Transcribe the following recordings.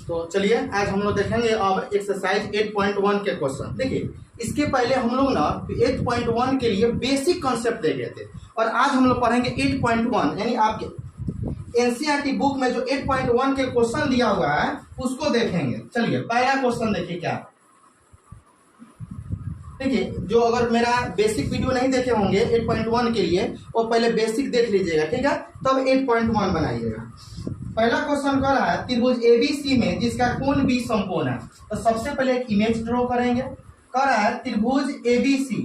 तो चलिए आज हम लोग देखेंगे अब एक्सरसाइज 8.1 के क्वेश्चन। देखिए इसके पहले हम लोग ना 8.1 के लिए बेसिक कॉन्सेप्ट दे गए थे और आज हम लोग पढ़ेंगे 8.1 यानी आपके एनसीईआरटी बुक में जो 8.1 के क्वेश्चन दिया हुआ है उसको देखेंगे। चलिए पहला क्वेश्चन देखिए क्या। देखिए जो अगर मेरा बेसिक वीडियो नहीं देखे होंगे 8.1 के लिए वो पहले बेसिक देख लीजिएगा, ठीक है, तब 8.1 बनाइएगा। पहला क्वेश्चन कर रहा है त्रिभुज एबीसी में जिसका कोण बी समकोण है। तो सबसे पहले एक इमेज ड्रॉ करेंगे। कर रहा है त्रिभुज एबीसी,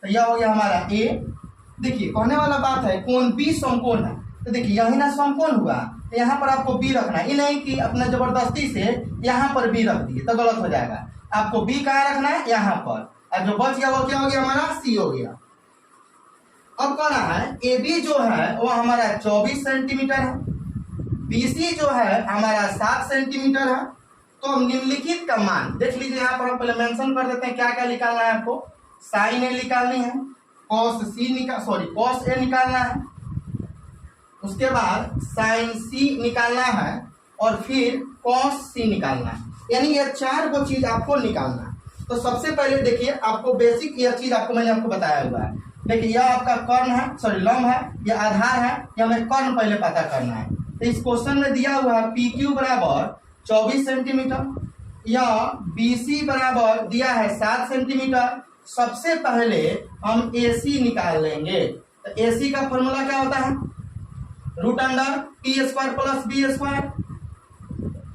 तो यह हो गया हमारा ए। देखिए कहने वाला बात है कोण बी समकोण है, तो देखिए यही ना समकोण हुआ, तो यहाँ पर आपको बी रखना है। ये नहीं कि अपना जबरदस्ती से यहाँ पर बी रख दिए तो गलत हो जाएगा। आपको बी कहाँ रखना है, यहाँ पर, और जो बच गया वो क्या हो गया हमारा सी हो गया। अब कह रहा है ए बी जो है वो हमारा 24 सेंटीमीटर है, बीसी जो है हमारा 7 सेंटीमीटर है। तो हम निम्नलिखित का मान देख लीजिए। यहाँ पर हम पहले मेंशन कर देते हैं क्या क्या निकालना है आपको। साइन ए निकालनी है, कॉस ए निकालना है, उसके बाद साइन सी निकालना है और फिर कॉस सी निकालना है। यानी ये चार को चीज आपको निकालना है। तो सबसे पहले देखिए आपको बेसिक यह चीज मैंने आपको बताया हुआ है। देखिए यह आपका कर्ण है, लंब है, यह आधार है, यह हमें कर्ण पहले पता करना है। तो इस क्वेश्चन में दिया हुआ है पी क्यू बराबर 24 सेंटीमीटर या बीसी बराबर दिया है 7 सेंटीमीटर। सबसे पहले हम एसी निकाल लेंगे। तो एसी का फॉर्मूला क्या होता है, √p² प्लस b²,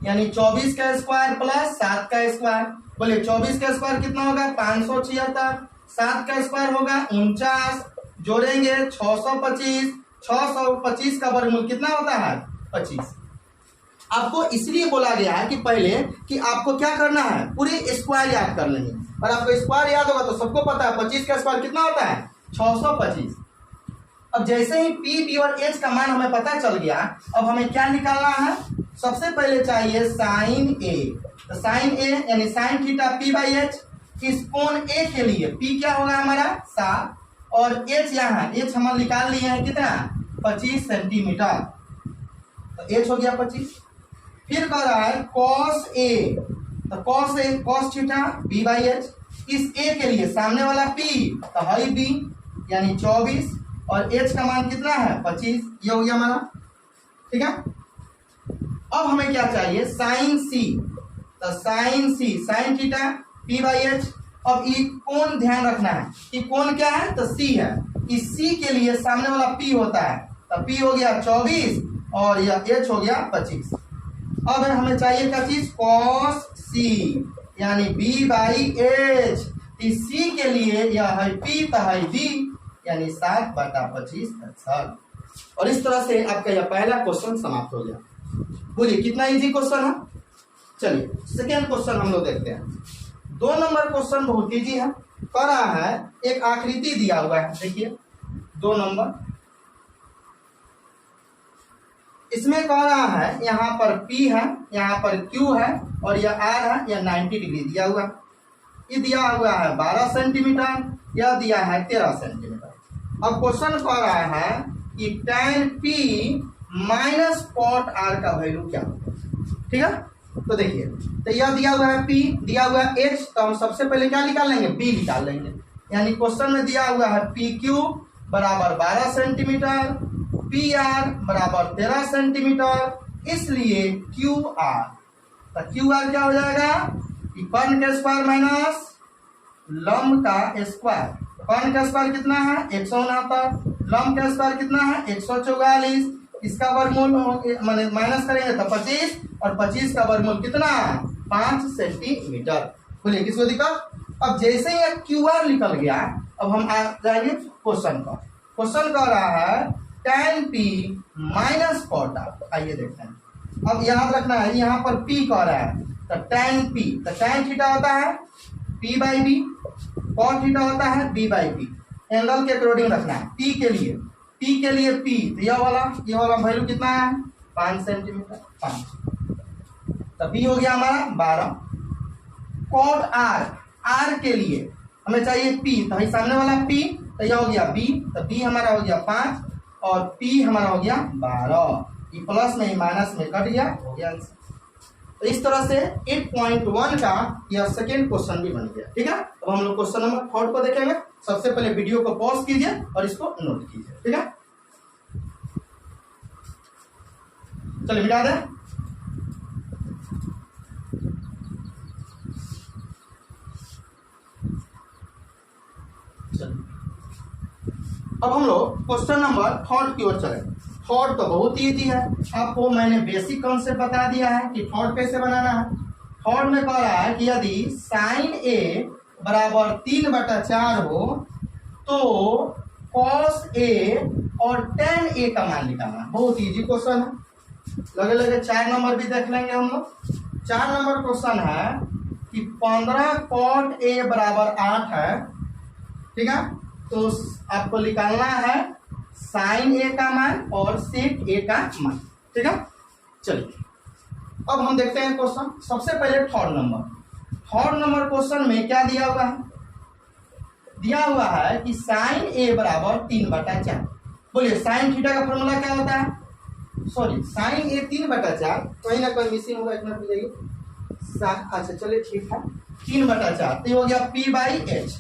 यानी 24 का स्क्वायर प्लस 7 का स्क्वायर। बोले 24 का स्क्वायर कितना होगा 576, 7 का स्क्वायर होगा 49, जोड़ेंगे 625, 625 का वर्गमूल कितना होता है 25। आपको इसलिए बोला गया है कि पहले कि आपको क्या करना है, पूरी स्क्वायर याद कर लेंगे। और आपको स्क्वायर याद होगा तो सबको पता है 25 का स्क्वायर कितना होता है 625। अब जैसे ही पी बी और एच का मान हमें पता चल गया, अब हमें क्या निकालना है। सबसे पहले चाहिए साइन ए। तो साइन ए यानी sign theta P by H. इस कोण ए के लिए पी क्या होगा हमारा 7 और एच यहाँ एच हम निकाल लिए हैं कितना 25 सेंटीमीटर। तो एच हो गया 25। फिर कह रहा है कॉस ए, तो cos A cos theta B by H. इस ए के लिए सामने वाला पी तो है बी यानी 24 और एच का मान कितना है 25। ये हो गया हमारा, ठीक है। अब हमें क्या चाहिए साइन सी। तो sine C sine theta P by H. अब ये कोण ध्यान रखना है कि कोण क्या है तो सी है। इस सी के लिए सामने वाला पी होता है, तो पी हो गया 24 और यह एच हो गया 25। अब हमें चाहिए क्या चीज कॉस सी यानी बी बाई एच। इस सी के लिए यह है पी तो है बी यानी 7/25। और इस तरह से आपका यह पहला क्वेश्चन समाप्त हो गया। बोलिए कितना इजी क्वेश्चन है। चलिए सेकेंड क्वेश्चन हम लोग देखते हैं। 2 नंबर क्वेश्चन बहुत इजी है। कह रहा है एक आकृति दिया हुआ है, देखिए 2 नंबर। इसमें कह रहा है यहाँ पर P है, यहाँ पर Q है और यह R है, यह 90 डिग्री दिया हुआ। ये दिया हुआ है 12 सेंटीमीटर, यह दिया है 13 सेंटीमीटर। अब क्वेश्चन कह रहा है कि tan P minus cot R का वैल्यू क्या होगा, ठीक है। तो देखिए तो यह दिया हुआ है P, दिया हुआ है H, तो हम सबसे पहले क्या निकाल लेंगे B निकाल लेंगे। यानी क्वेश्चन में दिया हुआ है PQ बराबर 12 सेंटीमीटर, PR बराबर 13 सेंटीमीटर, इसलिए QR। तो QR क्या हो जाएगा कि कर्ण का स्क्वायर माइनस लंब का स्क्वायर। कर्ण का स्क्वायर कितना है 169, लंब का स्क्वायर कितना है 144। इसका वर्गमूल माइनस करेंगे तो 25 और 25 का वर्गमूल कितना 5 सेंटीमीटर। बोलिए किसको दिक्कत। अब जैसे ही QR निकल गया, अब हम आ जाएंगे क्वेश्चन पर। क्वेश्चन कह रहा है tan P minus cot R। आइए देखते हैं। अब याद रखना है यहाँ पर P कह रहा है तो tan P, तो tan थीटा होता है P by B, cot theta होता है B बाई बी। एंगल के अकॉर्डिंग रखना है। P के लिए P, तो यह वाला वैल्यू कितना है 5 सेंटीमीटर 5। तो B हो गया हमारा 12। cot R के लिए हमें चाहिए P, तो सामने वाला P तो यह हो गया B, तो B हमारा हो गया 5 और P हमारा हो गया 12। ये प्लस में माइनस में कट गया, हो गया आंसर। तो इस तरह से 8.1 का यह सेकेंड क्वेश्चन भी बन गया। ठीक है, अब हम लोग क्वेश्चन नंबर 4 को देखेंगे। सबसे पहले वीडियो को पॉज कीजिए और इसको नोट कीजिए। ठीक है, चलिए मिटा दें। अब हम लोग क्वेश्चन नंबर 4 की ओर चले। 4 तो बहुत इजी है, आपको मैंने बेसिक कॉन्सेप्ट बता दिया है कि 4 कैसे बनाना है। 4 में कह रहा है कि यदि साइन ए बराबर 3/4 हो तो कॉस ए और टेन ए का मान निकालना। बहुत इजी क्वेश्चन है। लगे लगे 4 नंबर भी देख लेंगे हम लोग। 4 नंबर क्वेश्चन है कि 15 कॉट ए बराबर 8 है। ठीक है, तो आपको निकालना है साइन ए का मान और सेक ए का मान। ठीक है, चलिए अब हम देखते हैं क्वेश्चन। सबसे पहले 4 नंबर क्वेश्चन में क्या दिया हुआ है? दिया हुआ है कि साइन ए बराबर 3/4। बोलिए साइन थीटा का फॉर्मूला क्या होता है? सॉरी, साइन ए 3/4 कहीं ना कहीं मिसिंग होगा, इतना जाइए। अच्छा चलिए ठीक है, 3/4 तो हो गया p/h,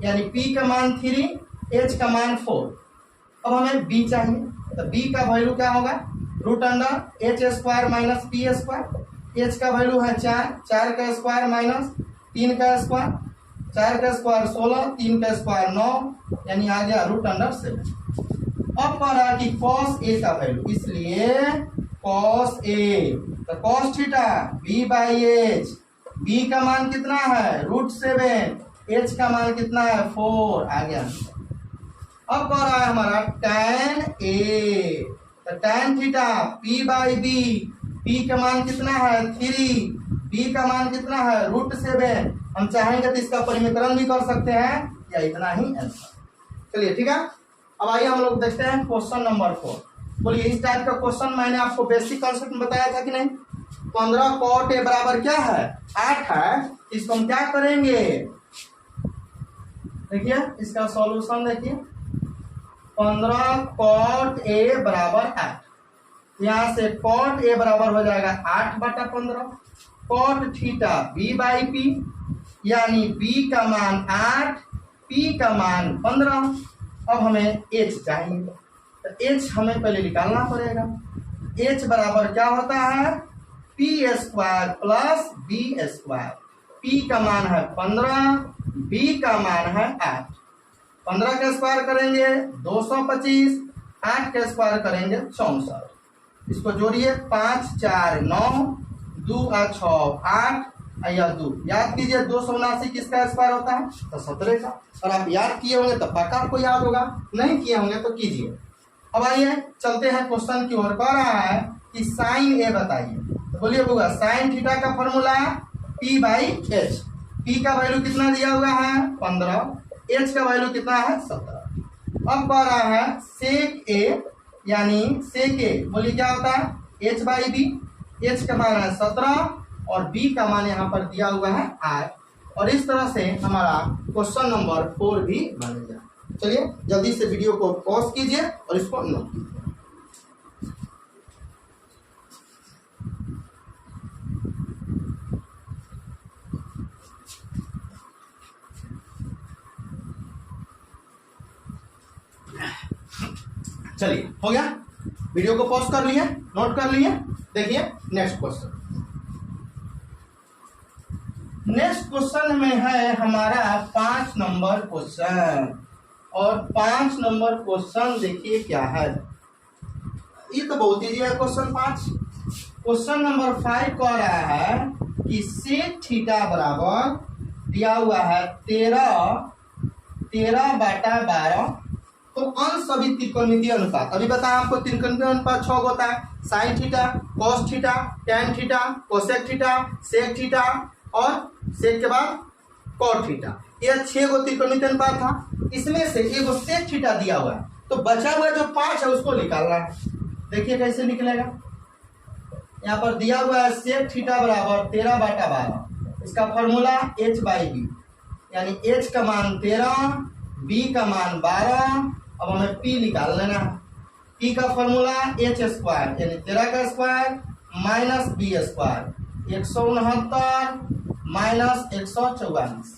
यानी p का मान 3, h का मान 4। अब हमें b चाहिए, तो b का वैल्यू क्या होगा? √h² minus p²। h का वैल्यू है 4, 4 का स्क्वायर माइनस 3 का स्क्वायर, 4 का स्क्वायर 16, 3 का स्क्वायर 9, यानी आ गया √7। अब कह रहा है कि cos a का वैल्यू, इसलिए cos a तो cos थीटा b/h। b का मान कितना है? √7। h का मान कितना है? 4 आ गया। अब कह रहा है हमारा tan a, तो tan थीटा p/b। p का मान कितना है? 3। b का मान कितना है? √7। हम चाहेंगे तो इसका परिमितरण भी कर सकते हैं, या इतना ही आंसर। चलिए ठीक है, अब आइए हम लोग देखते हैं क्वेश्चन नंबर 4। बोलिए इस टाइप का क्वेश्चन मैंने आपको बेसिक कॉन्सेप्ट में बताया था कि नहीं? 15 कॉट ए बराबर क्या है? 8 है। इसको हम क्या करेंगे? देखिए इसका सॉल्यूशन देखिए, 15 कॉट ए बराबर 8। यहां से कॉट ए बराबर हो जाएगा 8/15। कॉट थीटा b/p, यानी b का मान 8, p का मान 15। अब हमें h चाहिए, तो h हमें पहले निकालना पड़ेगा। h बराबर क्या होता है? p² plus b²। p का मान है 15, b का मान है 8। 15 का स्क्वायर करेंगे 225, 8 का स्क्वायर करेंगे 64। इसको जोड़िए, 5 4 9, 2 6 8, या 2। याद कीजिए 279 किसका स्क्वायर होता है? तो 17 का। और आप याद किए होंगे तो पक्का आपको याद होगा, नहीं किए होंगे तो कीजिए। अब आइए चलते हैं क्वेश्चन की ओर। कह रहा है कि साइन ए बताइए, तो बोलिए होगा साइन थीटा का फॉर्मूला p/h। p का वैल्यू कितना दिया हुआ है? 15। h का वैल्यू कितना है? 17। अब कह रहा है सेक ए, यानी सेक ए बोलिए क्या होता है? h/b। h का मान है 17 और b का मान यहाँ पर दिया हुआ है 8। और इस तरह से हमारा क्वेश्चन नंबर 4 भी बनेगा। चलिए जल्दी से वीडियो को पॉज कीजिए और इसको नोट कीजिए। चलिए हो गया, वीडियो को पॉज कर लिए, नोट कर लिए। देखिए नेक्स्ट क्वेश्चन। नेक्स्ट क्वेश्चन में है हमारा 5 नंबर क्वेश्चन। और 5 नंबर क्वेश्चन देखिए क्या है, ये तो बहुत ईजी है क्वेश्चन 5। क्वेश्चन नंबर 5 कह रहा है कि सेक थीटा बराबर दिया हुआ है 13/12। तो अंश सभी त्रिकोणमितीय अनुपात, अभी बताया आपको त्रिकोणमितीय अनुपात 6 होता है। Sine theta, cos theta, tan theta, cosec theta, sec theta और सेक के बाद कॉट थीटा, ये 6 गो त्रिकोणमितीय अनुपात था। इसमें से एगो सेक थीटा दिया हुआ है, तो बचा हुआ जो 5 है उसको निकालना है। देखिए कैसे निकलेगा। यहाँ पर दिया हुआ है सेक थीटा बराबर 13/12। इसका फॉर्मूला h/b, यानी h का मान 13, b का मान 12। अब हमें p निकाल लेना है। p का फॉर्मूला h² यानी 13 का स्क्वायर माइनस b²। 169 माइनस 144,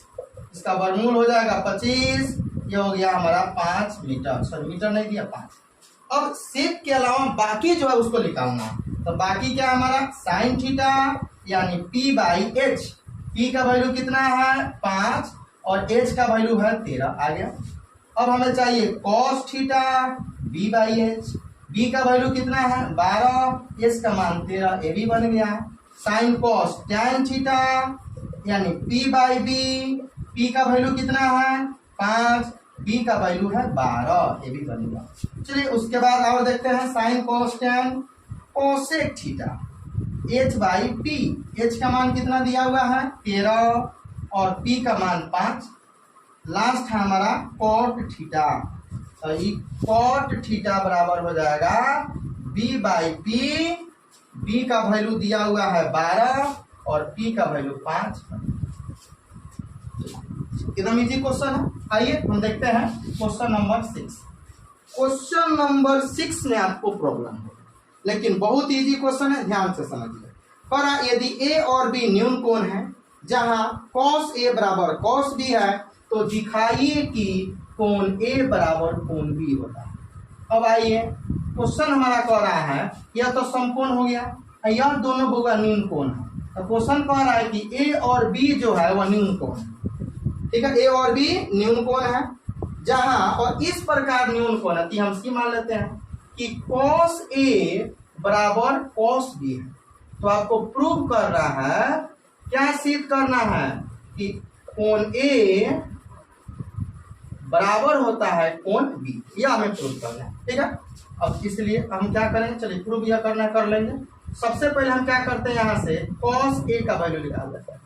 इसका वर्गमूल हो जाएगा 25, ये हो गया हमारा 5 मीटर, सॉरी मीटर नहीं दिया 5। अब सेक के अलावा बाकी जो है उसको निकालना है, तो बाकी क्या हमारा साइन थीटा यानी P बाई एच, P का वैल्यू कितना है 5 और H का वैल्यू है 13 आ गया। अब हमें चाहिए cos theta B by H, B का वैल्यू कितना है 12, H का मान 13, ये भी बन गया। साइन कॉस टैन थीटा यानी P बाई बी, P का वैल्यू कितना है 5, B का वैल्यू है 12, ये भी बन गया। चलिए उसके बाद और देखते हैं sine cos tan cosec theta H by P, H का मान कितना दिया हुआ है 13 और P का मान 5। लास्ट है हमारा कॉट थीटा, तो ये कॉट थीटा बराबर हो जाएगा B बाई P, B का वैल्यू दिया हुआ है 12 और P का वैल्यू 5। एकदम इजी क्वेश्चन है। आइए हम देखते हैं क्वेश्चन नंबर 6। क्वेश्चन नंबर 6 में आपको प्रॉब्लम है, लेकिन बहुत इजी क्वेश्चन है, ध्यान से समझिए। पर यदि A और B न्यून कोण है, जहां cos A बराबर cos B है, तो दिखाइए कि कोण A बराबर कोण B होता है। अब आइए क्वेश्चन हमारा कह रहा है यह तो समकोण हो गया, यह दोनों होगा न्यून कोण है, तो क्वेश्चन कह रहा है कि A और B जो है वह न्यून कोण है। ठीक है, A और B न्यून कोण है, जहां और इस प्रकार न्यून कोण है, हम सी मान लेते हैं कि cos A बराबर cos B है। तो आपको प्रूव कर रहा है, क्या सिद्ध करना है कि कोण A बराबर होता है कोण B, यह हमें प्रूव करना है। ठीक है, अब इसलिए हम क्या करेंगे, चलिए प्रूव यह करना कर लेंगे। सबसे पहले हम क्या करते हैं, यहाँ से cos A का वैल्यू निकाल देते हैं।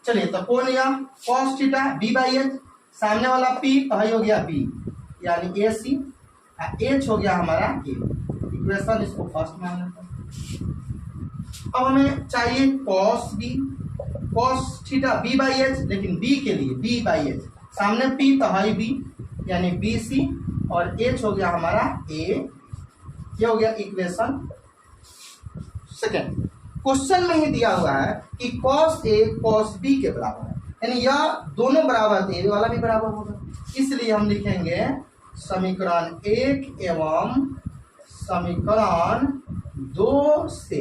चलिए तो कोण यह cos theta B by H, सामने वाला P तो हो गया B यानी AC, H हो गया हमारा A। इक्वेशन इसको फर्स्ट मान लेते हैं। अब हमें चाहिए cos B, cos theta B by H, लेकिन B के लिए B बाई एच, सामने P तो है B यानी BC और H हो गया हमारा A, ये हो गया इक्वेशन सेकेंड। क्वेश्चन में ही दिया हुआ है कि cos A cos B के बराबर है, यानी यह दोनों बराबर थे, ये वाला भी बराबर होगा, इसलिए हम लिखेंगे समीकरण 1 एवं समीकरण 2 से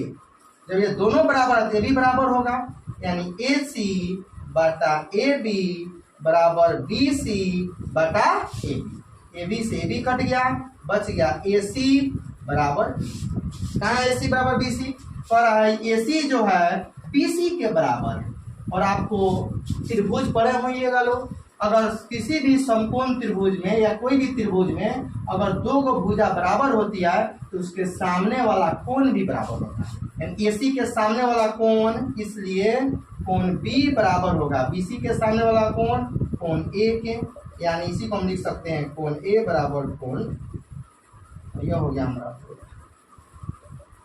जब ये दोनों बराबर है, ये भी बराबर होगा, यानी AC बटा AB बराबर BC बटा AB। AB से AB कट गया, बच गया AC बराबर, कहाँ है AC बराबर BC पर है, AC जो है BC के बराबर है। और आपको त्रिभुज पढ़े होइएगा लोग, अगर किसी भी समकोण त्रिभुज में या कोई भी त्रिभुज में अगर दो गो भुजा बराबर होती है तो उसके सामने वाला कोण भी बराबर होता है, यानी AC के सामने वाला कोण, इसलिए कोण B बराबर होगा BC के सामने वाला कोण A के, यानी इसी को हम लिख सकते हैं कोण A बराबर कोण, यह हो गया हमारा।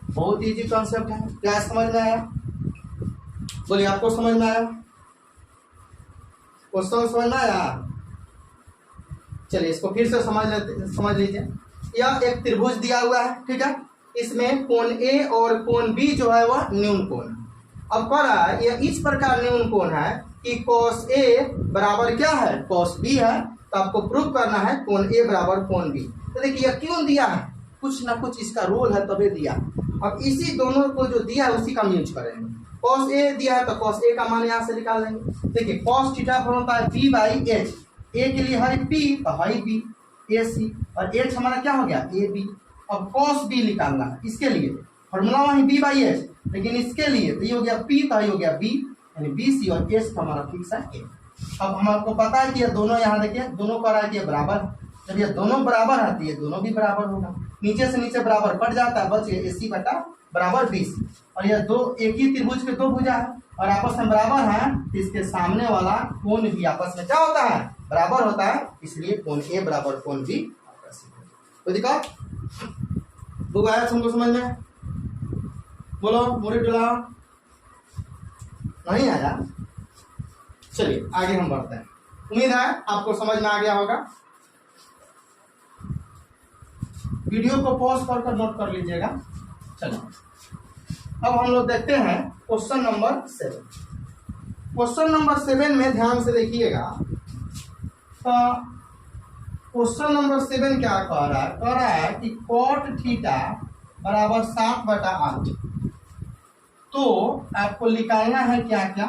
बहुत इजी कॉन्सेप्ट है, क्या समझ में आया? बोलिए आपको समझ में आया? क्वेश्चन समझ में आया? चलिए इसको फिर से समझ लीजिए। यह एक त्रिभुज दिया हुआ है, ठीक है, इसमें कोण A और कोण B जो है वह न्यून कोण है। अब कह रहा है यह इस प्रकार न्यून कोण है कि cos A बराबर क्या है cos B है, तो आपको प्रूव करना है कोण A बराबर कोण B। तो देखिए यह क्यों दिया है, कुछ ना कुछ इसका रोल है तभी दिया। अब इसी दोनों को जो दिया है उसी का हम यूज करेंगे। cos A दिया है तो cos A का मान यहाँ से निकाल लेंगे। देखिए cos थीटा होता है P बाई एच, A के लिए है P तो है B AC और H हमारा क्या हो गया AB। अब cos B निकालना है, इसके लिए फॉर्मूला वही B बाई एच, लेकिन इसके लिए तो ये हो गया P तो ये हो गया B, यानी BC और H का हमारा फिक्स है A। अब हमको पता है कि ये दोनों यहाँ देखिए दोनों कह रहा है कि ये बराबर, जब ये दोनों बराबर है तो ये दोनों भी बराबर होगा, नीचे से नीचे बराबर कट जाता है, बच गया AC बटा बराबर BC। और ये दो एक ही त्रिभुज के दो भुजा है और आपस में बराबर है, तो इसके सामने वाला कोण भी आपस में क्या होता है बराबर होता है, इसलिए कोण A बराबर कोण B। तो दिखा बुक आया तुमको समझ में? बोलो मुड़ी डुला नहीं आया? चलिए आगे हम बढ़ते हैं, उम्मीद है आपको समझ में आ गया होगा। वीडियो को पॉज कर नोट कर लीजिएगा। चलो अब हम लोग देखते हैं क्वेश्चन नंबर 7। क्वेश्चन नंबर 7 में ध्यान से देखिएगा। तो क्वेश्चन नंबर 7 क्या कह रहा है? कह रहा है कि cot थीटा बराबर 7/8। तो आपको निकालना है क्या क्या?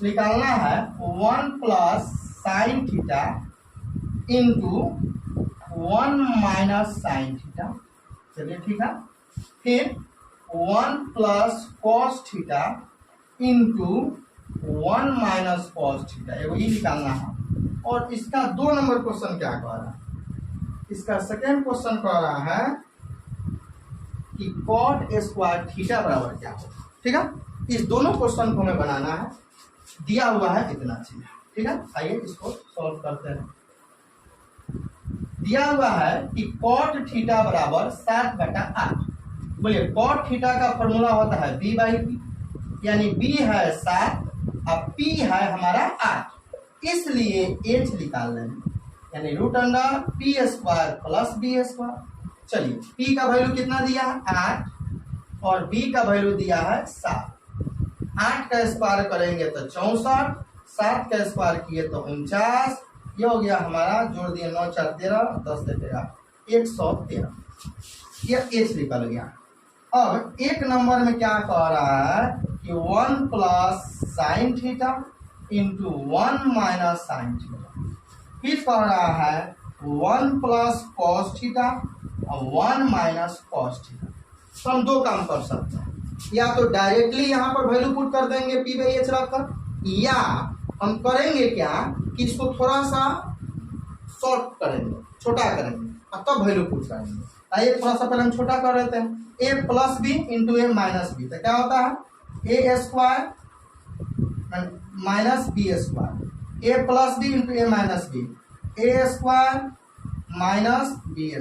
निकालना है 1 plus sine theta into 1 minus sine theta. चलिए ठीक है। फिर 1 plus cos theta into 1 minus cos theta, ये निकालना है। और इसका 2 नंबर क्वेश्चन क्या कह रहा है? इसका सेकेंड क्वेश्चन कह रहा है कि कॉट स्क्वायर थीटा बराबर क्या होगा। ठीक है, इस दोनों क्वेश्चन को हमें बनाना है। दिया हुआ है इतना चीज। ठीक है, आइए इसको सॉल्व करते हैं। दिया हुआ है कि कॉट थीटा बराबर 7/8। बोलिए कॉट थीटा का फॉर्मूला होता है b/p, यानी b है 7 अब p है हमारा 8, इसलिए h निकाल लेंगे, यानी √p² प्लस b²। चलिए p का वैल्यू कितना दिया है? 8 और b का वैल्यू दिया है 7। 8 का स्क्वायर करेंगे तो 64, 7 का स्क्वायर किए तो 49। ये हो गया हमारा, जोड़ दिए 9 4 13, 10 13 113। ये h निकल गया। अब एक नंबर में क्या कह रहा है कि 1 plus sine theta into 1 minus sine theta. फिर कह रहा है 1 प्लस कॉस थीटा और 1 माइनस कॉस थीटा। तो हम 2 काम कर सकते हैं, या तो डायरेक्टली यहाँ पर वैल्यू पुट कर देंगे p/h रखकर, या हम करेंगे क्या कि इसको थोड़ा सा शॉर्ट करेंगे, छोटा करेंगे और तब वैल्यू पुट करेंगे। आइए थोड़ा सा पहले हम छोटा कर लेते हैं। a plus B into a minus B, तो क्या होता है? a² minus b²। a plus B into a minus B, a² minus b²।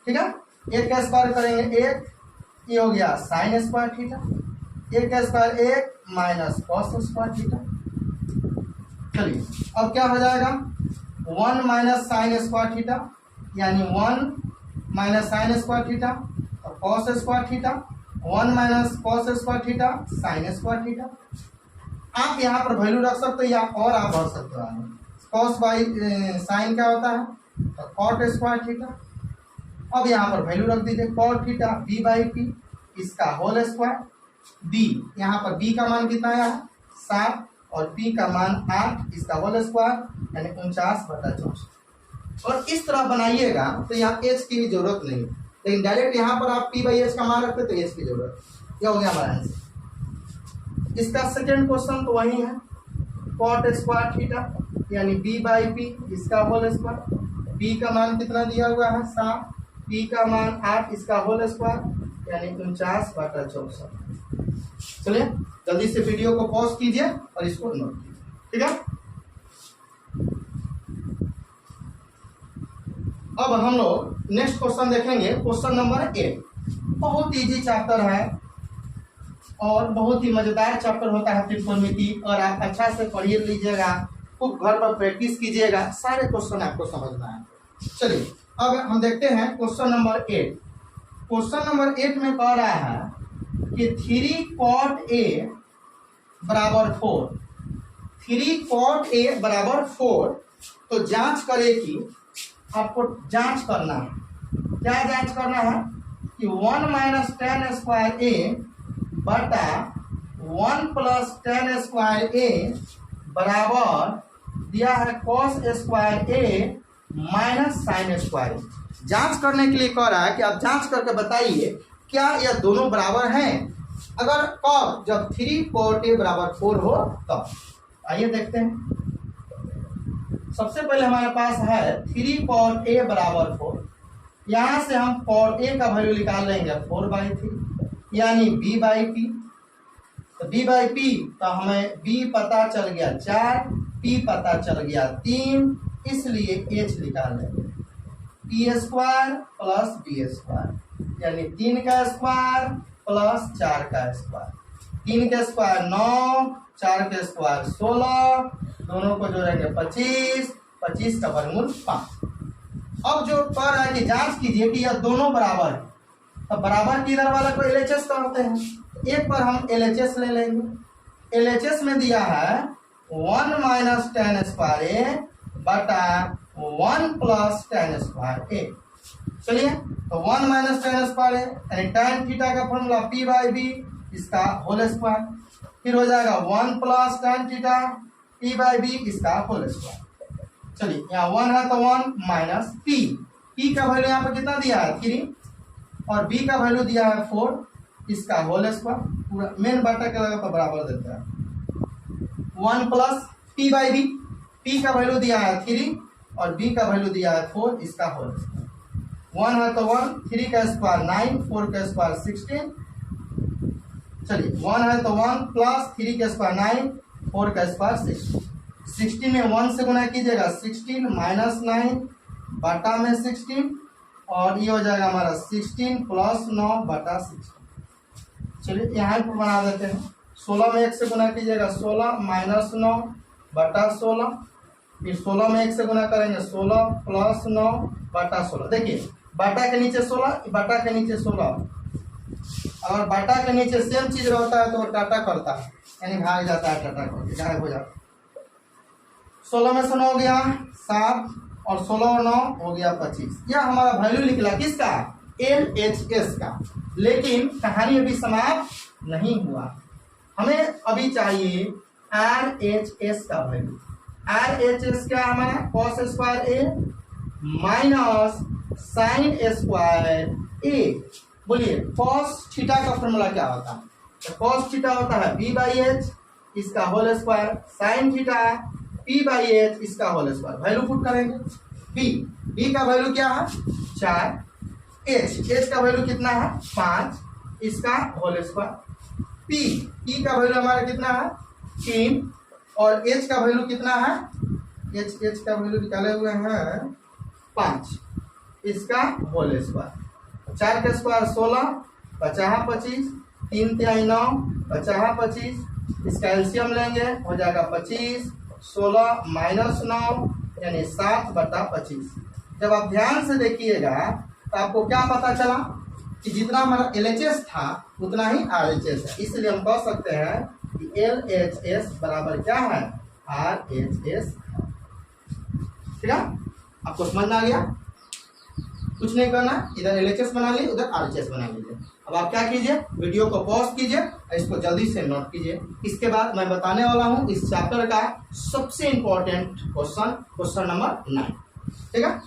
ठीक है, एक का स्क्वायर करेंगे 1, ये हो गया साइन स्क्वायर थीटा। 1 का square 1 minus cos square theta. चलिए अब क्या हो जाएगा? 1 माइनस साइन स्क्वायर थीटा, यानी 1 माइनस साइन स्क्वायर थीटा और cos square theta, 1 minus cos square theta sine square theta. आप यहाँ पर वैल्यू रख सकते हो या और आप भर सकते हो। कॉस बाई साइन क्या होता है? तो कॉट स्क्वायर थीटा। अब यहाँ पर वैल्यू रख दीजिए कॉट थीटा b/p, इसका होल स्क्वायर। b यहाँ पर b का मान कितना आया? 7 और p का मान 8, इसका होल स्क्वायर यानी 49/64। और इस तरह बनाइएगा तो यहाँ h की भी जरूरत नहीं, लेकिन डायरेक्ट यहाँ पर आप p/h का मान रखते तो h की जरूरत। यह हो गया हमारा आंसर। इसका सेकेंड क्वेश्चन तो वही है, कॉट स्क्वायर थीटा यानी b/p, इसका होल स्क्वायर। b का मान कितना दिया हुआ है? 7, p का मान 8, इसका होल स्क्वायर यानी 49/64। चलिए जल्दी से वीडियो को पॉज कीजिए और इसको नोट कीजिए। ठीक है, अब हम लोग नेक्स्ट क्वेश्चन देखेंगे, क्वेश्चन नंबर 8। बहुत इजी चैप्टर है और बहुत ही मजेदार चैप्टर होता है त्रिकोणमिति, और आप अच्छा से पढ़िए लीजिएगा, खूब घर पर प्रैक्टिस कीजिएगा, सारे क्वेश्चन आपको समझना है। चलिए अब हम देखते हैं क्वेश्चन नंबर 8। क्वेश्चन नंबर 8 में कह रहा है कि 3 cot a बराबर 4। 3 cot a बराबर 4। तो जांच करें कि आपको जांच करना है, क्या जांच करना है कि 1 माइनस tan स्क्वायर a बटा 1 प्लस tan स्क्वायर a बराबर दिया है cos square a minus sine square a। जांच करने के लिए कह रहा है कि आप जांच करके बताइए क्या यह दोनों बराबर हैं। अगर कब, जब 3 cot a बराबर 4 हो तब। आइए देखते हैं। सबसे पहले हमारे पास है 3 cot a बराबर 4। यहाँ से हम cot a का वैल्यू निकाल लेंगे 4/3 यानी b/p। तो b/p तो हमें b पता चल गया 4, p पता चल गया 3, इसलिए h निकाल लेंगे p² प्लस b² यानी 3 का स्क्वायर प्लस 4 का स्क्वायर। 3 का स्क्वायर 9, 4 का स्क्वायर 16, दोनों को जोड़ेंगे 25, 25 का वर्गमूल 5। अब जो कह रहा है कि जांच कीजिए कि यह दोनों बराबर है, तो बराबर की इधर वाला को LHS कहते हैं। एक पर हम LHS ले लेंगे। LHS में दिया है 1 माइनस tan स्क्वायर ए बटा 1 प्लस tan स्क्वायर ए। चलिए, तो 1 माइनस tan स्क्वायर ए यानी tan थीटा का फॉर्मूला P बाई बी, इसका होल स्क्वायर। फिर हो जाएगा 1 plus tan theta P by B, इसका होल स्क्वायर। चलिए, यहाँ 1 है तो 1 माइनस P का वैल्यू यहाँ पर कितना दिया है 3 और B का वैल्यू दिया है 4, इसका होल स्क्वायर। पूरा मेन बाटा का लगा तो बराबर देता है 1 plus P by B. P का वैल्यू दिया है 3 और B का वैल्यू दिया है 4, इसका होल स्क्वायर। 1 है तो 1, 3 का स्क्वायर 9, 4 का स्क्वायर 16। चलिए, 1 है तो 1 प्लस 3 का स्क्वायर 9, 4 का स्क्वायर 16। 16 में 1 से गुना कीजिएगा 16 माइनस 9 बटा में 16 और ये हो जाएगा हमारा 16 प्लस 9 बटा 16। चलिए, यहाँ पर बना देते हैं। 16 में 1 से गुना कीजिएगा 16 माइनस 9 बटा 16। फिर 16 में 1 से गुना करेंगे 16 प्लस 9 बटा 16। देखिए, बटा के नीचे 16, बटा के नीचे 16। अगर बटा के नीचे सेम चीज रहता है तो वो टाटा करता है, यानी भाग जाता है, टाटा करके गायब हो जाता है। 16 में से 9 गया 7 और 16 और 9 हो गया 25। यह हमारा वैल्यू निकला किसका, LHS का। लेकिन कहानी अभी समाप्त नहीं हुआ, हमें अभी चाहिए RHS का वैल्यू। RHS क्या हमारा, cos square A minus sine square A। बोलिए, cos थीटा का फॉर्मूला क्या होता है, तो cos थीटा होता है B बाई H, इसका whole square. Sine theta P by H, इसका होल स्क्वायर। वैल्यू पुट करेंगे। B का वैल्यू क्या है 4, H का वैल्यू कितना है 5, इसका होल स्क्वायर। P का वैल्यू हमारा कितना है 3 और H का वैल्यू कितना है, H का वैल्यू निकाले हुए हैं 5, इसका होल स्क्वायर। 4 का स्क्वायर 16, 50 25, 3 तिहाई 9, 50 25, इसका एलसीएम लेंगे हो जाएगा 25, 16 माइनस 9 यानी 7 बटा 25। जब आप ध्यान से देखिएगा तो आपको क्या पता चला कि जितना हमारा LHS था उतना ही RHS है। इसलिए हम कह सकते हैं कि LHS बराबर क्या है, RHS। ठीक है, आपको समझ में आ गया। कुछ नहीं करना, इधर LHS बना लीजिए, उधर RHS बना लीजिए। अब आप क्या कीजिए, वीडियो को पॉज कीजिए और इसको जल्दी से नोट कीजिए। इसके बाद मैं बताने वाला हूं इस चैप्टर का सबसे इंपॉर्टेंट क्वेश्चन नंबर 9। ठीक है,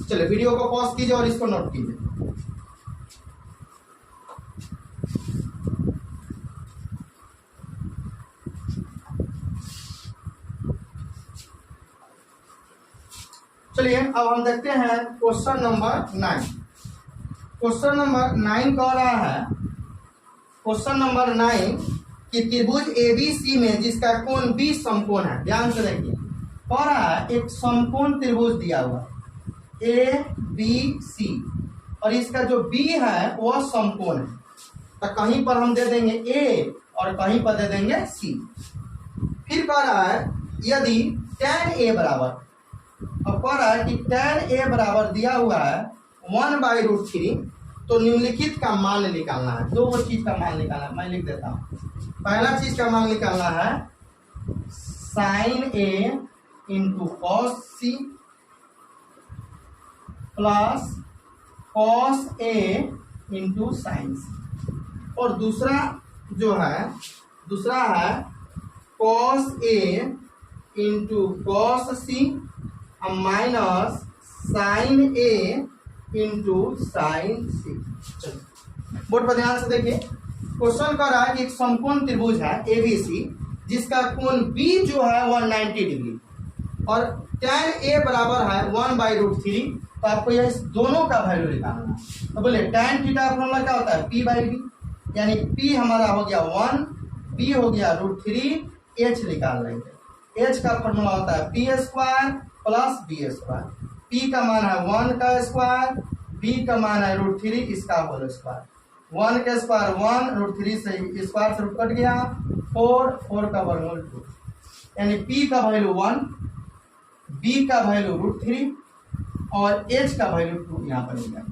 चलिए वीडियो को पॉज कीजिए और इसको नोट कीजिए। चलिए, अब हम देखते हैं क्वेश्चन नंबर 9। क्वेश्चन नंबर 9 कह रहा है, क्वेश्चन नंबर 9 कि त्रिभुज ABC में जिसका कोण B समकोण है। ध्यान से देखिए, कह रहा है एक समकोण त्रिभुज दिया हुआ ABC और इसका जो B है वह समकोण है। तो कहीं पर हम दे देंगे A और कहीं पर दे देंगे C। फिर कह रहा है यदि tan A बराबर, अब कह रहा है कि tan A बराबर दिया हुआ है 1/√3, तो निम्नलिखित का मान निकालना है। दो चीज का मान निकालना है, मैं लिख देता हूं। पहला चीज का मान निकालना है sin A into cos C plus cos A into sin C। और दूसरा जो है, दूसरा है cos A into cos C minus sin A into sine C। चलिए बोर्ड पर ध्यान से देखिए, क्वेश्चन कर रहा है कि एक समकोण त्रिभुज है ABC जिसका कोण B जो है वह 90 डिग्री और tan A बराबर है 1/√3। तो आपको यह इस दोनों का वैल्यू निकालना है। तो बोले tan थीटा फॉर्मूला क्या होता है P/B, यानी P हमारा हो गया 1, B हो गया √3, H निकाल लेंगे। H का फॉर्मूला होता है P² प्लस B²। P का मान है 1 का स्क्वायर, B का मान है √3, इसका होल स्क्वायर। 1 का स्क्वायर 1, √3 से स्क्वायर से रूट कट गया 4 का वर्गमूल 2, यानी P का वैल्यू 1, B का वैल्यू √3 और H का वैल्यू 2 यहाँ पर मिल गया।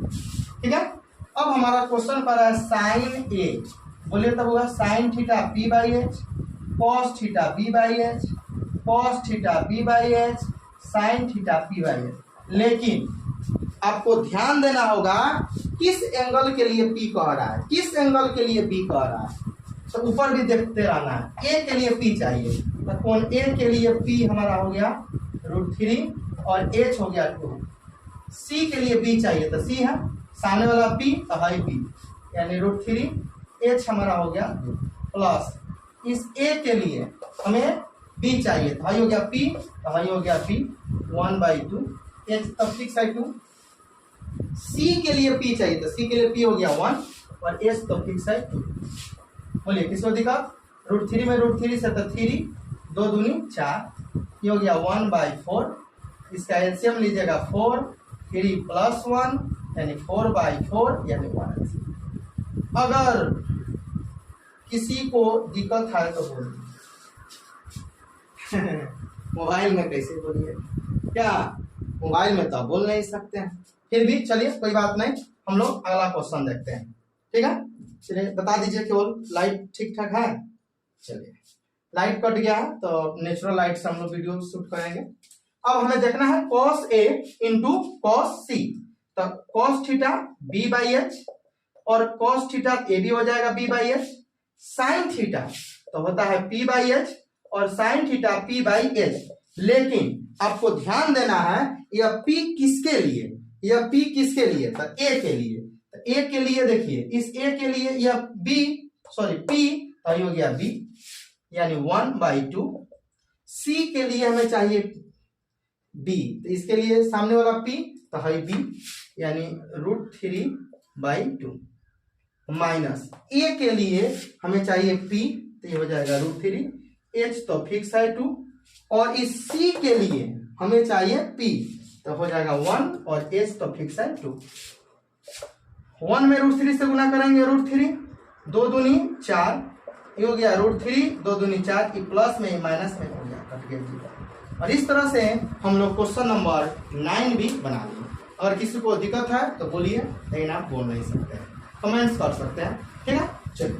ठीक है। अब हमारा क्वेश्चन पर है साइन ए, बोलिए तब होगा sine theta P by H, cos theta B by H, cos theta B by H, sine theta P by H. लेकिन आपको ध्यान देना होगा किस एंगल के लिए पी कह रहा है, किस एंगल के लिए बी कह रहा है, तो ऊपर भी देखते रहना है। ए के लिए पी चाहिए, तो कौन ए के लिए पी हमारा हो गया √3 और एच हो गया 2। सी के लिए बी चाहिए, तो सी है सामने वाला पी तो है बी, यानी √3 एच हमारा हो गया 2 प्लस इस ए के लिए हमें बी चाहिए, तो हाई हो गया पी, तो हाई हो गया बी 1/2, एच तब फिक्स है 2। सी के लिए पी चाहिए, तो सी के लिए पी हो गया 1 और एच तो फिक्स है 2। बोलिए किसको दिक्कत, √3 में √3 से तो 3, 2 दूनी 4, ये हो गया 1/4, इसका एलसीएम लीजिएगा 4, 3 + 1 यानी 4/4 यानी 1। अगर किसी को दिक्कत है तो बोलिए मोबाइल में कैसे बोलिए, क्या मोबाइल में तो बोल नहीं सकते हैं, फिर भी चलिए कोई बात नहीं, हम लोग अगला क्वेश्चन देखते हैं। ठीक है, चलिए बता दीजिए केवल लाइट ठीक ठाक है। चलिए लाइट कट गया है तो नेचुरल लाइट से हम लोग वीडियो शूट करेंगे। अब हमें देखना है cos A into cos C, तो cos थीटा B/H और cos थीटा ए भी हो जाएगा B/H, साइन थीटा तो होता है P/H और साइन थीटा P/H। लेकिन आपको ध्यान देना है यह P किसके लिए, यह P किसके लिए, तो A के लिए। तो A के लिए देखिए इस A के लिए यह P तो हो गया B यानी 1/2। C के लिए हमें चाहिए B, तो इसके लिए सामने वाला P तो है B यानी √3/2 माइनस A के लिए हमें चाहिए P, तो ये हो जाएगा √3, H तो फिक्स है 2 और इस C के लिए हमें चाहिए P, तो हो जाएगा 1 और H तो फिक्स है 2। 1 में √3 से गुना करेंगे √3, 2 दूनी 4, ये हो गया √3, 2 दूनी 4, ये प्लस में माइनस में हो गया, कट गया जीरो। और इस तरह से हम लोग क्वेश्चन नंबर 9 भी बना लिए। अगर किसी को दिक्कत है तो बोलिए, लेकिन आप बोल नहीं सकते हैं, कमेंट्स कर सकते हैं। ठीक है, चलिए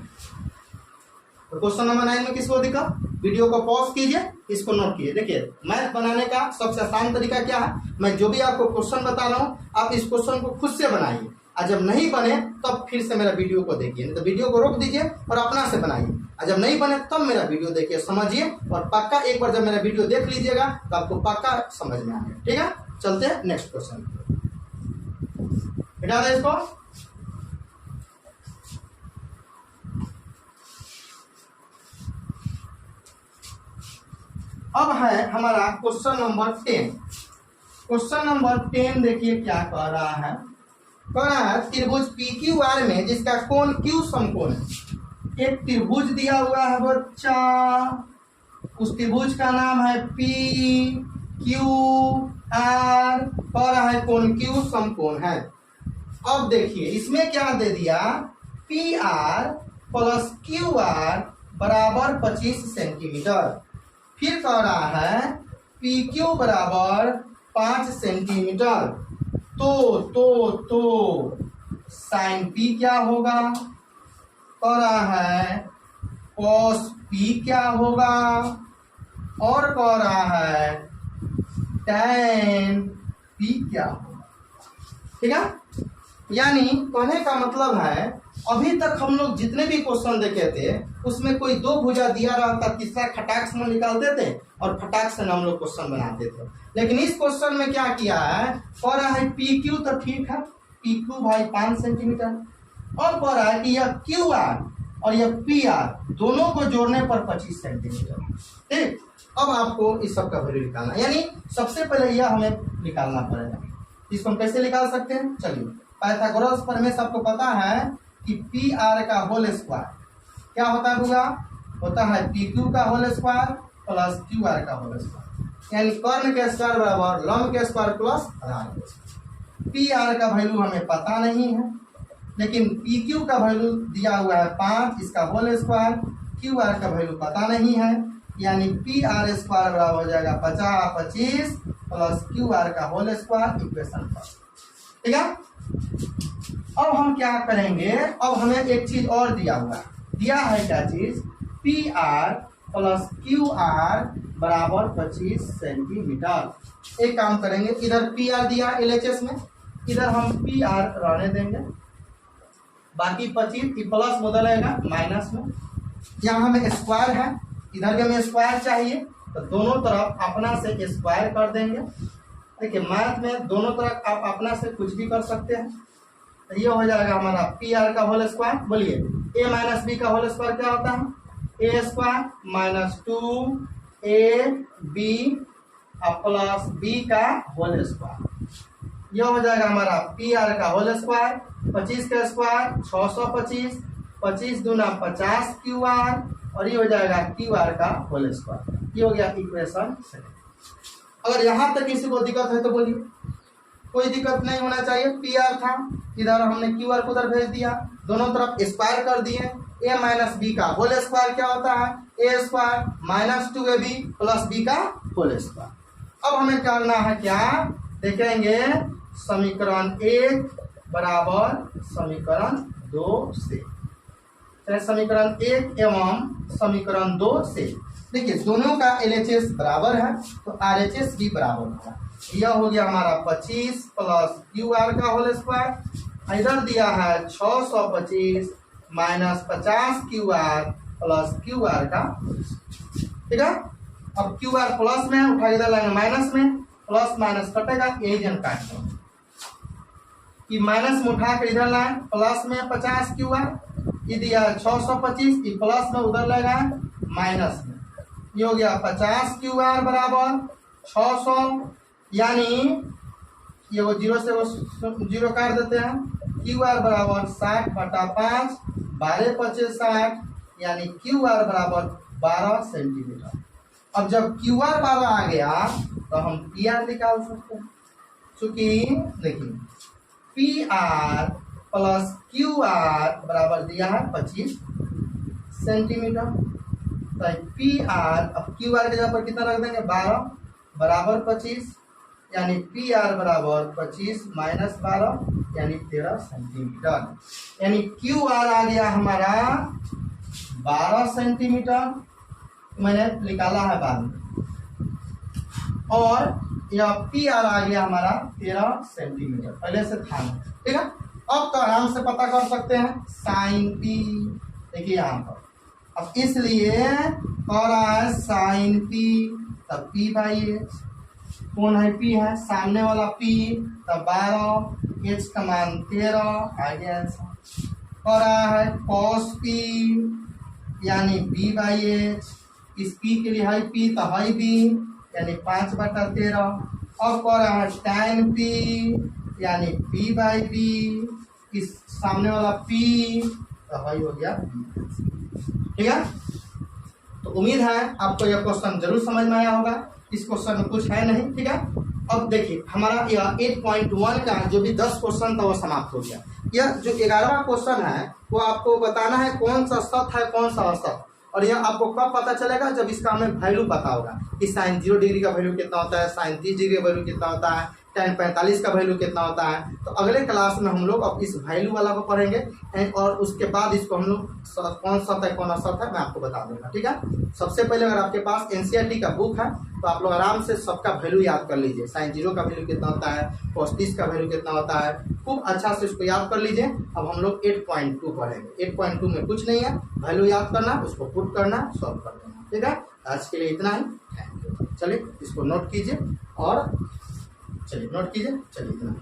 तो क्वेश्चन नंबर 9 में किसको दिक्कत, वीडियो को पॉज कीजिए, इसको नोट कीजिए। देखिए मैथ बनाने का सबसे आसान तरीका क्या है, मैं जो भी आपको क्वेश्चन बता रहा हूँ आप इस क्वेश्चन को खुद से बनाइए, और जब नहीं बने तब फिर से मेरा वीडियो को देखिए, नहीं तो वीडियो को रोक दीजिए और अपना से बनाइए, और जब नहीं बने तब मेरा वीडियो देखिए, समझिए, और पक्का एक बार जब मेरा वीडियो देख लीजिएगा तो आपको पक्का समझ में आएगा। ठीक है, चलते हैं नेक्स्ट क्वेश्चन, हटा दें इसको। अब है हमारा क्वेश्चन नंबर 10। क्वेश्चन नंबर 10 देखिए क्या कह रहा है, कह रहा है त्रिभुज PQR में जिसका कोण Q समकोण है। एक त्रिभुज दिया हुआ है बच्चा, उस त्रिभुज का नाम है PQR, कह रहा है कोण Q समकोण है। अब देखिए इसमें क्या दे दिया, PR + QR बराबर 25 सेंटीमीटर, फिर कह रहा है PQ बराबर 5 सेंटीमीटर, तो साइन P क्या होगा, कह रहा है cos P क्या होगा, और कह रहा है tan P क्या होगा। ठीक है, यानी कहने का मतलब है अभी तक हम लोग जितने भी क्वेश्चन देखे थे उसमें कोई 2 भुजा दिया रहता, तीसरा खटाक से निकालते थे और फटाक से हम लोग क्वेश्चन बनाते थे। लेकिन इस क्वेश्चन में क्या किया है, कह रहा है PQ तो ठीक है, PQ भाई 5 सेंटीमीटर, और कह रहा है कि यह QR और यह PR दोनों को जोड़ने पर 25 सेंटीमीटर। ठीक, अब आपको इस सब का वैल्यू निकालना, यानी सबसे पहले यह हमें निकालना पड़ेगा। इसको हम कैसे निकाल सकते हैं, चलिए पाइथागोरस प्रमेय सबको पता है कि PR का होल स्क्वायर क्या होता है होगा, होता है PQ का होल स्क्वायर प्लस QR का होल स्क्वायर, यानी कर्ण के स्क्वायर बराबर लंब के स्क्वायर प्लस आधार के स्क्वायर। PR का वैल्यू हमें पता नहीं है, लेकिन PQ का वैल्यू दिया हुआ है 5, इसका होल स्क्वायर, QR का वैल्यू पता नहीं है, यानी PR स्क्वायर बराबर हो जाएगा 50 प्लस QR का होल स्क्वायर, इक्वेशन फर्स्ट। ठीक है, अब हम क्या करेंगे, अब हमें एक चीज और दिया हुआ दिया है, क्या चीज, P R plus Q R बराबर 25 सेंटीमीटर। एक काम करेंगे, इधर पी आर दिया एलएचएस में, इधर हम पी आर रहने देंगे, बाकी 25 प्लस बदलेगा माइनस में। यहाँ हमें स्क्वायर है, इधर भी हमें स्क्वायर चाहिए, तो दोनों तरफ अपना से स्क्वायर कर देंगे। देखिए मैथ में दोनों तरफ आप अपना से कुछ भी कर सकते हैं। तो ये हो जाएगा हमारा पी आर का होल स्क्वायर। बोलिए ए माइनस बी का होल स्क्वायर क्या होता है, A square minus 2 AB plus B का होल स्क्वायर। ये हो जाएगा हमारा पी आर का होल स्क्वायर। 25 का स्क्वायर 625, 25 दूना 50 क्यू आर, और ये हो जाएगा क्यू आर का होल स्क्वायर। ये हो गया इक्वेशन 7। अगर यहाँ तक किसी को दिक्कत है तो बोलिए, कोई दिक्कत नहीं होना चाहिए। पी आर था, इधर हमने क्यू आर को उधर भेज दिया, दोनों तरफ स्क्वायर कर दिए। ए माइनस बी का होल स्क्वायर क्या होता है, A square minus 2AB plus B का होल स्क्वायर। अब हमें करना है क्या, देखेंगे समीकरण 1 बराबर समीकरण 2 से, समीकरण 1 एवं समीकरण 2 से। देखिए दोनों का एलएचएस बराबर है, तो आरएचएस भी बराबर होगा। यह हो गया हमारा 25 प्लस क्यू आर का होल स्क्वायर, इधर दिया है 625 minus 50 Q R plus Q R का, ठीक है। अब क्यू आर प्लस में उठा इधर लाएंगे माइनस में, प्लस माइनस कटेगा, यही जन काट दो कि माइनस में उठा कर इधर लाए, प्लस में 50 क्यू आर, ये दिया है 625, ये प्लस में उधर लगा माइनस में, ये हो गया 50 क्यू आर बराबर 600, यानी ये वो जीरो से वो जीरो काट देते हैं, क्यू आर बराबर 60/5, 12 25 60, यानी क्यू आर बराबर 12 सेंटीमीटर। अब जब क्यू आर 12 आ गया तो हम पी आर निकाल सकते हैं, चूंकि देखिए P R plus Q R बराबर दिया है 25 सेंटीमीटर, तो पी आर, अब क्यू आर के जगह पर कितना रख देंगे 12 बराबर 25, यानी पी आर बराबर 25 माइनस 12 यानी 13 सेंटीमीटर, यानी क्यू आर आ गया हमारा 12 सेंटीमीटर, मैंने निकाला है बाद में, और यह पी आर आ गया हमारा 13 सेंटीमीटर, पहले से था, ठीक है। अब तो आराम से पता कर सकते हैं साइन पी, देखिए यहाँ पर, अब इसलिए और है साइन पी, तब पी बाई एच, कौन है पी है, सामने वाला पी, तब 12, एच का मान 13 आ गया आंसर। और है कॉस पी यानी बी बाई एच, इस पी के लिए है पी तो है बी, यानी 5/13। अब कर रहा है टैन पी यानी पी बाई बी, इस सामने वाला पी तो है हो गया, ठीक है। तो उम्मीद है आपको यह क्वेश्चन जरूर समझ में आया होगा, इस क्वेश्चन में कुछ है नहीं, ठीक है। अब देखिए हमारा यह 8.1 का जो भी 10 क्वेश्चन था वो समाप्त हो गया। यह जो 11वां क्वेश्चन है वो आपको बताना है कौन सा सत है कौन सा असत, और यह आपको कब पता चलेगा, जब इसका हमें वैल्यू पता होगा कि साइन 0 डिग्री का वैल्यू कितना होता है, साइन 30 डिग्री का वैल्यू कितना होता है, tan 45 का वैल्यू कितना होता है। तो अगले क्लास में हम लोग अब इस वैल्यू वाला को पढ़ेंगे, और उसके बाद इसको हम लोग कौन सा है कौन सा है मैं आपको बता दूंगा, ठीक है। सबसे पहले अगर आपके पास एनसीईआरटी का बुक है तो आप लोग आराम से सबका वैल्यू याद कर लीजिए, साइन 0 का वैल्यू कितना होता है, cos 30 का वैल्यू कितना होता है, खूब अच्छा से इसको याद कर लीजिए। अब हम लोग 8.2 पढ़ेंगे। 8.2 में कुछ नहीं है, वैल्यू याद करना, उसको पुट करना, सॉल्व कर देना, ठीक है। आज के लिए इतना ही, थैंक यू। चलिए इसको नोट कीजिए, और चलिए नोट कीजिए, चलिए इतना ही।